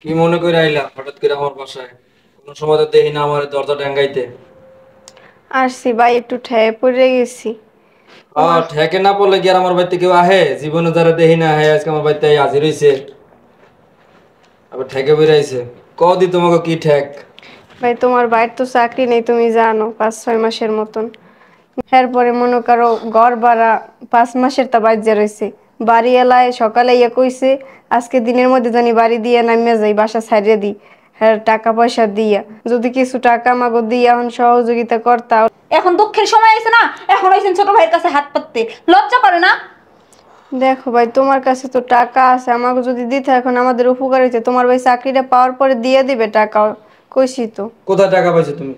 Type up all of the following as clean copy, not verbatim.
কি মনে করে আইলা হঠাৎ করে আমার বাসায়? কোনো সময় তো দেখি না আমার দরজা টাঙ্গাইতে। আসছি ভাই, একটু ঠেয়ে পড়ে গেছি। তোমার ঠেকে না পড়লে কি আর আমার বাড়িতে কেউ আহে? জীবনে যারা দেখি না হ্যাঁ আজকে আমার বাড়িতে হাজির হইছে, আবার ঠেকে বেরাইছে। কদি তোমাকে কি ঠেক? ভাই, তোমার বাইর তো চাকরি নেই, তুমি জানো, 5-6 মাসের মতন। এরপরে মনে করো ঘর ভাড়া 5 মাসের তা বাজ্যা রয়েছে। বাড়ি এলায় সকালে ইয়ে কইছে আজকে দিনের মধ্যে জানি বাড়ি দিয়ে নামিয়ে যাই, বাসা ছাড়িয়ে দিই। হ্যাঁ, টাকা পয়সা দিয়া যদি কিছু টাকা মাগো দিয়া এখন সহযোগিতা করতা। এখন দুঃখের সময় আইছে না, এখন আইছেন ছোট ভাইয়ের কাছে হাত পাততে, লজ্জা করে না? দেখো ভাই, তোমার কাছে তো টাকা আছে, আমাকে যদি দিতে এখন আমাদের উপকার হইছে। তোমার ভাই চাকরিটা পাওয়ার পরে দিয়ে দিবে টাকা, কইছি তো। কোথায় টাকা পাইছো তুমি?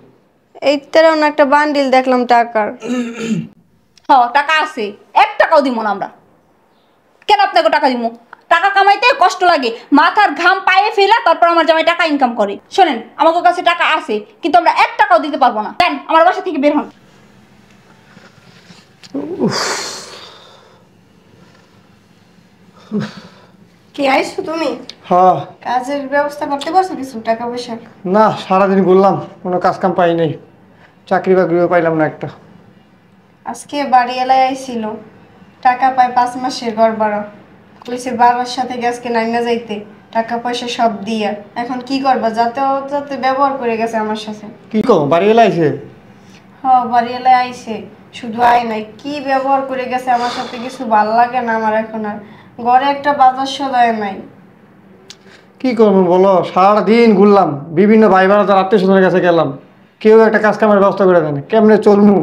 এই তেরো একটা বান্ডিল দেখলাম টাকার। হ, টাকা আছে, 1 টাকাও দিব না আমরা। কেন আপনাকে টাকা দিব? টাকা কামাইতে কষ্ট লাগে, মাথার ঘাম পায়ে ফেলা, তারপর আমার জামাই টাকা ইনকাম করে। শোনেন, আমাদের কাছে টাকা আছে, কিন্তু আমরা 1 টাকাও দিতে পারবো না। দেন, আমার বাসা থেকে বের হন। কি আইছো তুমি? হ্যাঁ। কাজের ব্যবস্থা করতে পারছো কিছু টাকা পয়সা? না, সারাদিন ঘুরলাম, কোনো কাজ কাম পাই নাই, চাকরি বাকরিও পাইলাম না একটা। আজকে বাড়ি এলায় আইছিল, টাকা পায় 5 মাসের ঘর ভাড়া। কইছে বাবার সাথে আজকে নাইমা যাইতে, টাকা পয়সা সব দিয়া। এখন কি করবা, যাতে ও যাতে ব্যবহার করে গেছে আমার সাথে। কি কো, বাড়ি এলে আইছে? বাড়ি এলায় আইছে, শুধু আয় নাই, কি ব্যবহার করে গেছে আমার সাথে, কিছু ভাল লাগে না আমার এখন আর। ঘরে একটা বাজার সদায় নাই। কি করবো বলো, সারাদিন ঘুরলাম, বিভিন্ন ভাই বোনেদের আত্মীয় স্বজনের কাছে গেলাম, কেউ একটা কাজ কামের ব্যবস্থা করে দেয়নি, কেমনে চলমু?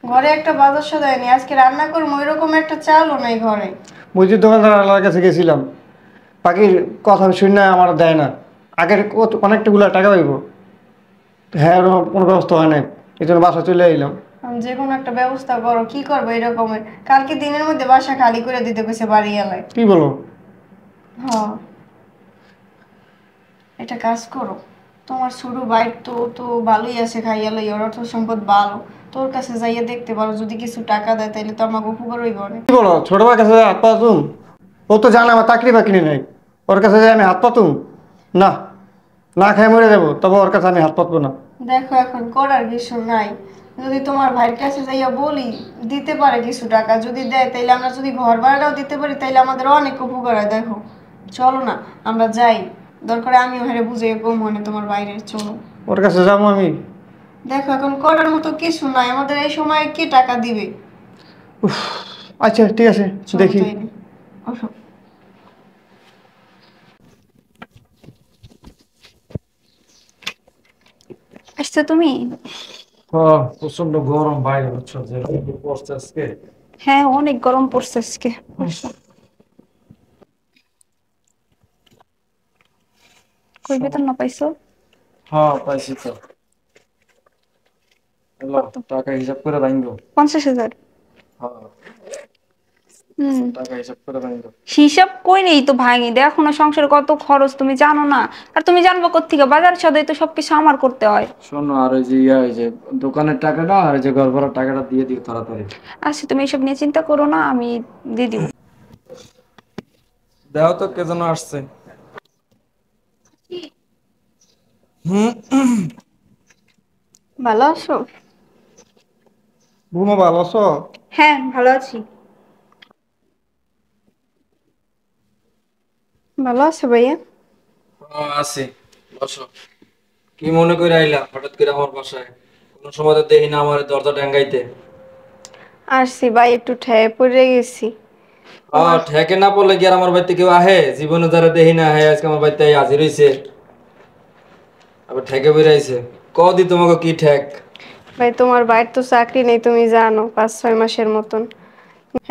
ঘরে একটা বাজার সদায় নেই, আজকে রান্না করবো এরকম একটা চালও নাই ঘরে। মুদির দোকানদার আল্লাহর কাছে গেছিলাম, বাকির কথা শুনে আমার দেয় না। আগের অনেকটাগুলো টাকা পাইব, হ্যাঁ, কোনো ব্যবস্থা হয় নাই, এই জন্য বাসা চলে এলাম। যে কোনো একটা ব্যবস্থা করো, কি করবো এরকমের। কালকে দিনের মধ্যে বাসা খালি করে দিতে কইছে বাড়ি এলায়। কি বলো? হ্যাঁ, এটা কাজ করো। তোমার ছোট ভাই তো তো ভালোই আছে, খাইয়া লই, ওর অর্থ সম্পদ ভালো। তোর কাছে যাইয়া দেখতে পারো, যদি কিছু টাকা দেয় তাহলে তো আমাকে উপকার হইব অনেক। কি বলো, ছোট ভাইয়ের কাছে হাত পাতুম? ও তো জানে আমার চাকরি বাকরি নেই, ওর কাছে যাই আমি হাত পাতুম? না, না খাই মরে যাবো, তবে ওর কাছে আমি হাত পাতবো না। দেখো, এখন করার কিছু নাই। যদি তোমার ভাইয়ের কাছে যাইয়া বলি, দিতে পারে কিছু টাকা, যদি দেয় তাইলে আমরা যদি ঘর ভাড়াটাও দিতে পারি তাইলে আমাদের অনেক উপকার হয়। দেখো, চলো না আমরা যাই, দরকার আমি ওখানে বুঝে কম মনে তোমার বাইরে চলো। ওর কাছে যাবো আমি? দেখো, এখন করার মতো কিছু নাই, আমাদের এই সময় কে টাকা দিবে? উফ, আচ্ছা ঠিক আছে, চলো দেখি। তাইলে, ওঠো। আসছো তুমি? প্রচন্ড গরম বাইরে, বুঝছো যে রোদ পড়ছে আজকে। হ্যাঁ, অনেক গরম পড়ছে আজকে। আসো। কই বেতন না পাইছো? হ্যাঁ পাইছি তো। হ্যালো, কত? টাকা হিসাব করে বাইঙ্গো। 50,000। হ্যাঁ, হুম। টাকা হিসাব করে বাইঙ্গো। হিসাব কই নেই তো ভাঙি, দেখো না সংসারে কত খরচ, তুমি জানো না? আর তুমি জানবো কোত্থেকে? বাজার সদাই তো সবকিছু আমার করতে হয়। শোনো, আর ওই যে ওই যে দোকানের টাকাটা আর ওই যে ঘর ভাড়ার টাকাটা দিয়ে দিও তাড়াতাড়ি। আচ্ছা, তুমি এসব নিয়ে চিন্তা করো না, আমি দিয়ে দিব। দেখো তো কে যেন আসছে। হুম। ভালো আছো? ঘুমো, ভালো আছো? হ্যাঁ, ভালো আছি। ভালো আছো ভাইয়া? আছি। বসো। কি মনে করে আইলা হঠাৎ করে আমার বাসায়? কোনো সময় তো দেখি না আমার দরজা টাঙ্গাইতে। আসছি ভাই, একটু ঠেয়ে পড়ে গেছি। তোমার ঠেকে না পড়লে কি আর আমার বাড়িতে কেউ আহে? জীবনে যারা দেখি না হ্যাঁ আজকে আমার বাড়িতে হাজির হইছে, আবার ঠেকে বেরাইছে। কদি তোমাকে কি ঠেক? ভাই, তোমার বাইর তো চাকরি নেই, তুমি জানো, 5-6 মাসের মতন।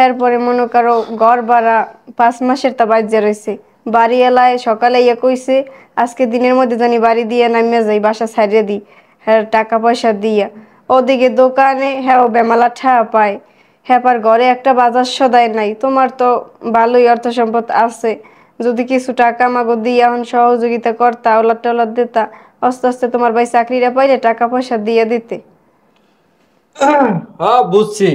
এরপরে মনে করো ঘর ভাড়া 5 মাসের তা বাজ্যা রয়েছে। বাড়ি এলায় সকালে ইয়ে কইছে আজকে দিনের মধ্যে জানি বাড়ি দিয়ে নামিয়ে যাই, বাসা ছাড়িয়ে দিই। হ্যাঁ, টাকা পয়সা দিয়া ওদিকে দোকানে হ্যাঁ ও বেমালা ঠা পায়। হ্যাঁ, পার ঘরে একটা বাজার সদাই নাই। তোমার তো ভালোই অর্থ সম্পদ আছে, যদি কিছু টাকা মাগো দিয়া এখন সহযোগিতা করতা, ওলাদ টলাদ দিতা, আস্তে আস্তে তোমার ভাই চাকরিটা পাইলে টাকা পয়সা দিয়ে দিতে। হ্যাঁ বুঝছি,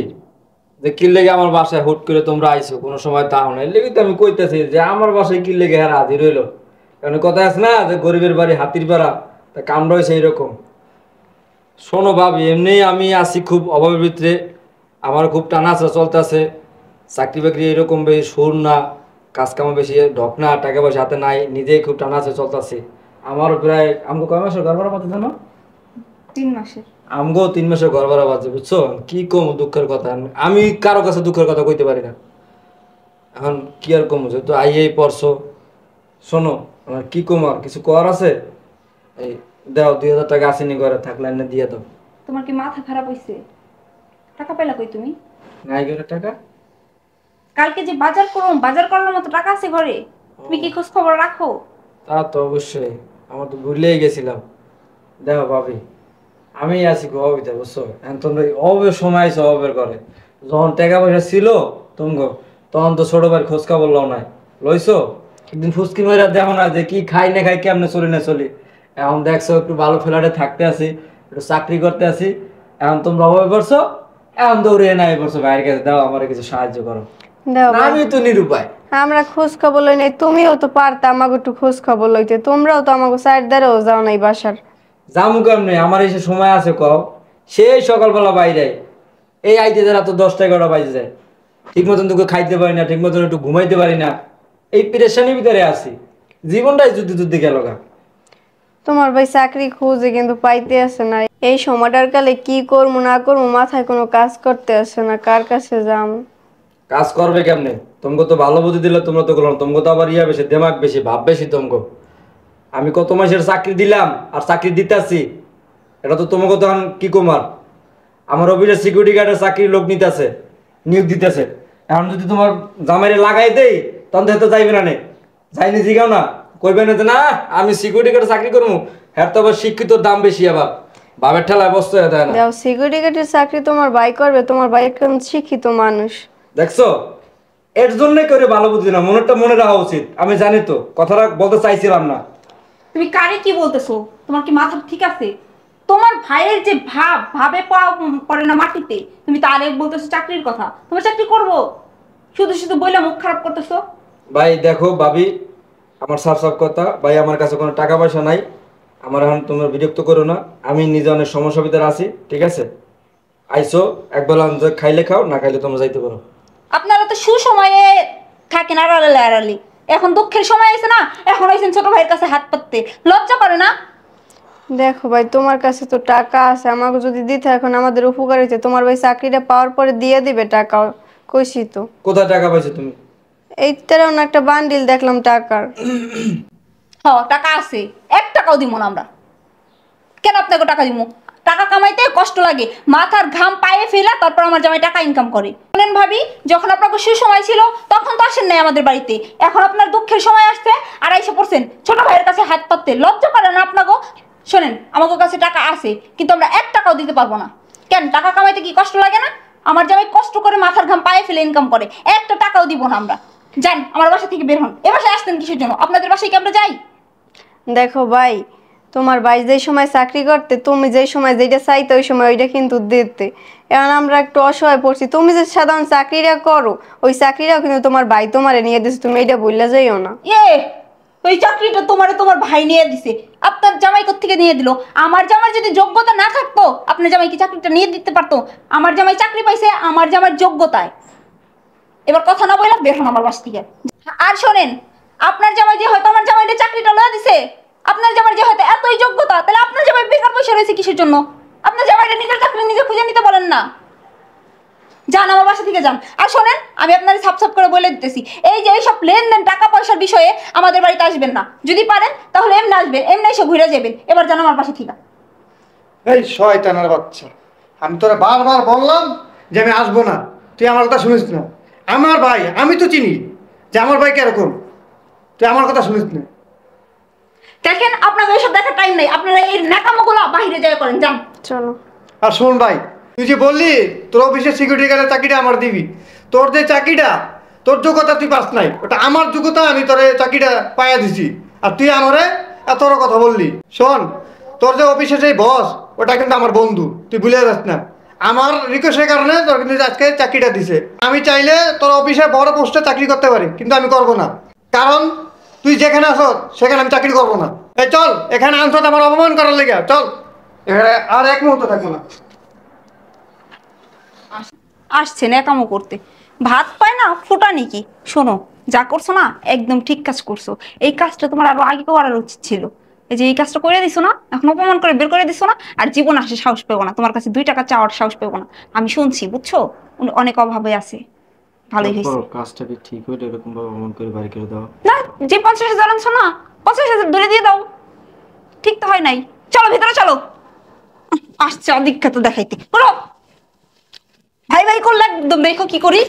যে কি লেগে আমার বাসায় হুট করে তোমরা আইছো, কোনো সময় তাও না, এর লেগে তো আমি কইতেছি যে আমার বাসায় কি লেগে হ্যাঁ হাজির হইলো। কারণ কথা আছে না যে গরিবের বাড়ি হাতির পাড়া, তা কামড় হয়েছে এইরকম। শোনো ভাবি, এমনি আমি আছি খুব অভাবের ভিতরে, আমার খুব টানা চলতে আছে, চাকরি বাকরি এরকম বেশি সুর না, কাজ কামও বেশি ঢক না, টাকা পয়সা হাতে নাই, নিজেই খুব টানা চলতেছি। আমারও প্রায় আমগো কয় মাসের ঘর ভাড়া পাতে জানো? 3 মাসের। আমগো 3 মাসের ঘর ভাড়া বাজে, বুঝছো? কি কম দুঃখের কথা, আমি কারো কাছে দুঃখের কথা কইতে পারি না। এখন কি আর কম, যেহেতু আইয়েই পড়ছো। শোনো, আমার কি কম আর কিছু কর আছে? এই দাও 2000 টাকা আসেনি ঘরে, থাকলে এনে দিয়ে দাও। তোমার কি মাথা খারাপ হইছে? টাকা পেলা কই তুমি? নাই ঘরে টাকা? কালকে যে বাজার করো, বাজার করার মতো টাকা আছে ঘরে? তুমি কি খোঁজ খবর রাখো? তা তো অবশ্যই, আমার তো ভুলেই গেছিলাম। দেখো ভাবি, আমি আছি খুব অভাবিতে, বুঝছো? এখন তোমরা অভাবের সময় আইছো অভাবের করে। যখন টাকা পয়সা ছিল তোমগো, তখন তো ছোট ভাইয়ের খোঁজ খবর লও নাই, লইছো? একদিন ফুসকি মেয়েরা দেখো না যে কি খাই না খাই, কেমনে চলি না চলি। এখন দেখছো একটু ভালো ফ্ল্যাটে থাকতে আছি, একটু চাকরি করতে আছি, এখন তোমরা অভাবে পড়ছো, এখন দৌড়ে নাই পড়ছো ভাইয়ের কাছে, দাও আমার কিছু সাহায্য করো। দাও না, ভাই। আমি তো নিরুপায়। আমরা খোঁজ খবর লই নাই, তুমিও তো পারতা আমাকে একটু খোঁজ খবর লইতে, তোমরাও তো আমাকে সাইড দ্বারাও যাও নাই বাসার। জামু কেমনে, আমার এসে সময় আছে কও? সেই সকালবেলা বাইরে এই আইতে যারা তো 10টা 11টা বাজে যায়, ঠিক মতন তোকে খাইতে পারি না, ঠিক মতন একটু ঘুমাইতে পারি না, এই পেরেশানির ভিতরে আছি, জীবনটাই যুদ্ধে যুদ্ধে গেল গা। তোমার ভাই চাকরি খুঁজে কিন্তু পাইতে আসে না, এই সময়টার কালে কি করবো না করবো মাথায় কোনো কাজ করতে আসে না, কার কাছে যাম। কাজ করবে কেমনে? তোমাকে তো ভালো বুদ্ধি দিলে, তোমরা তো করলাম, তোমাকে তো আবার ইয়া বেশি, দেমাগ বেশি, ভাব বেশি তোমাকে। আমি কত মাসের চাকরি দিলাম আর চাকরি দিতেছি, এটা তো তোমাকে তো এখন কি কুমার, আমার অফিসের সিকিউরিটি গার্ডের চাকরির লোক নিতেছে, নিয়োগ দিতেছে। এখন যদি তোমার জামাইরে লাগাই দেই, তখন তো হয়তো যাইবে না, নে যাইনি জিগাও না, কইবে না যে না আমি সিকিউরিটি গার্ডে চাকরি করবো, হ্যাঁ তো আবার শিক্ষিতর দাম বেশি, আবার বাবের ঠেলায় বসতে হয়, তাই না? দাও সিকিউরিটি গার্ডের চাকরি তোমার ভাই করবে, তোমার ভাই একজন শিক্ষিত মানুষ। দেখছো, এর জন্যই করে ভালো বুদ্ধি না, মনেরটা মনে রাখা উচিত। আমি জানি তো, কথাটা বলতে চাইছিলাম না। তুমি কারে কি বলতেছো? তোমার কি মাথা ঠিক আছে? তোমার ভাইয়ের যে ভাবে পড়ে না মাটিতে, তুমি তারে বলতেছো চাকরির কথা? তোমার চাকরি করবো শুধু শুধু বইলা মুখ খারাপ করতেছো। ভাই দেখো ভাবি, আমার সাফ সাফ কথা, ভাই আমার কাছে কোনো টাকা পয়সা নাই, আমার এখন তোমরা বিরক্ত করো না, আমি নিজে অনেক সমস্যার ভিতরে আছি, ঠিক আছে? আইসো একবেলা খাইলে খাও, না খাইলে তোমরা যাইতে পারো। আপনারা তো সুসময়ে থাকেন আড়ালে আড়ালি, এখন দুঃখের সময় আছে না, এখন আইছেন ছোট ভাইয়ের কাছে হাত পাততে, লজ্জা করে না? দেখো ভাই তোমার কাছে তো টাকা আছে, আমাকে যদি দিতে এখন আমাদের উপকার হইতে, তোমার ভাই চাকরিটা পাওয়ার পরে দিয়ে দিবে টাকা, কইছি তো। কোথায় টাকা পাইছো তুমি? এই তেরো একটা বান্ডিল দেখলাম টাকার। টাকা আছে, 1 টাকাও দিব না আমরা। কেন আপনাকে টাকা দিব? টাকা কামাইতে কষ্ট লাগে, মাথার ঘাম পায়ে ফেলা, তারপর আমার জামাই টাকা ইনকাম করে। বলেন ভাবি, যখন আপনাকে সুসময় ছিল তখন তো আসেন নাই আমাদের বাড়িতে, এখন আপনার দুঃখের সময় আসছে আর আইসা পড়ছেন ছোট ভাইয়ের কাছে হাত পাততে, লজ্জা করে না আপনাকে? শোনেন, আমাদের কাছে টাকা আছে, কিন্তু আমরা 1 টাকাও দিতে পারবো না। কেন, টাকা কামাইতে কি কষ্ট লাগে না? আমার জামাই কষ্ট করে মাথার ঘাম পায়ে ফেলে ইনকাম করে, 1 টাকাও দিব না আমরা। যান আমার বাসা থেকে বের হন। এ বাসায় আসতেন কিসের জন্য? আপনাদের বাসায় কি আমরা যাই? দেখো ভাই, তোমার ভাই যেই সময় চাকরি করতে, তুমি যেই সময় যেটা চাইতে ওই সময় ওইটা কিন্তু দিতে। এখন আমরা একটু অসহায় পড়ছি, তুমি যে সাধারণ চাকরিটা করো ওই চাকরিটাও কিন্তু তোমার ভাই তোমারে নিয়ে দিচ্ছে, তুমি এটা বললে যাইও না। ওই চাকরিটা তোমার ভাই নিয়ে দিছে? আপনার জামাই কোত্থেকে নিয়ে দিল? আমার জামাই যদি যোগ্যতা না থাকতো আপনার জামাই কি চাকরিটা নিয়ে দিতে পারতো? আমার জামাই চাকরি পাইছে আমার জামাইয়ের যোগ্যতায়। এবার কথা না বললাম, বের হন আমার বাস থেকে। আর শোনেন, আপনার জামাই যে হয়তো আমার জামাইয়ের চাকরিটা লয়ে দিছে, আপনার জামাই যে হয়তো এতই যোগ্যতা, তাহলে আপনার জামাই বেকার বসে রয়েছে কিসের জন্য? আপনার জামাইটা নিজের চাকরি নিজে খুঁজে নিতে বলেন না। যান আমার বাসা থেকে যান। আর শোনেন, আমি আপনার সাপ সাপ করে বলে দিতেছি, এই যে এইসব লেনদেন টাকা পয়সার বিষয়ে আমাদের বাড়িতে আসবেন না। যদি পারেন তাহলে এমনি আসবেন, এমনি এসে ঘুরে যাবেন। এবার যান আমার বাসা থেকে। এই শয়তানের বাচ্চা, আমি তোরা বারবার বললাম যে আমি আসবো না, তুই আমার কথা শুনিস না। আমার ভাই, আমি তো চিনি যে আমার ভাই কিরকম, তুই আমার কথা শুনিস না। দেখেন, আপনাদের এইসব দেখার টাইম নেই, আপনারা এই ন্যাকামোগুলো বাইরে যায় করেন, যান। চলো। আর শোন ভাই, তুই যে বললি তোর অফিসের সিকিউরিটি গার্ডের চাকরিটা আমার দিবি, তোর যে চাকরিটা, তোর যোগ্যতা তুই পাস নাই, ওটা আমার যোগ্যতা, আমি তোর চাকরিটা পাইয়া দিছি, আর তুই আমারে এত বড় কথা বললি। শোন, তোর যে অফিসের যে বস, ওটা কিন্তু আমার বন্ধু, তুই ভুলে যাস না। আমার রিকোয়েস্টের কারণে তোর কিন্তু আজকে চাকরিটা দিছে। আমি চাইলে তোর অফিসে বড় পোস্টে চাকরি করতে পারি, কিন্তু আমি করবো না, কারণ তুই যেখানে আসো সেখানে আমি চাকরি করবো না। এই চল, এখানে আনছো আমার অপমান করার লেগে, চল এখানে আর এক মুহূর্ত থাকবো না। আসছেন একামো করতে, ভাত পায় না ফুটানি কি? শোনো, যা করছো না একদম ঠিক কাজ করছো। এই কাজটা তোমার আরো আগে করার উচিত ছিল। এই যে এই কাজটা করে দিছো না, এখন অপমান করে বের করে দিছো না, আর জীবন আসে সাহস পেবো না, তোমার কাছে 2 টাকা চাওয়ার সাহস পেবো না। আমি শুনছি, বুঝছো, উনি অনেক অভাবে আছে। ভালোই হয়েছে কাজটা কি ঠিক হইলো এরকম ভাবে অমন করে বাড়ি করে দেওয়া? না, যে 50,000 আনছো না, 50,000 ধরে দিয়ে দাও। ঠিক তো হয় নাই। চলো ভিতরে চলো। আসছে অধিক্ষেত দেখাইতে। বলো ভাই ভাই করলে একদম দেখো কি করি।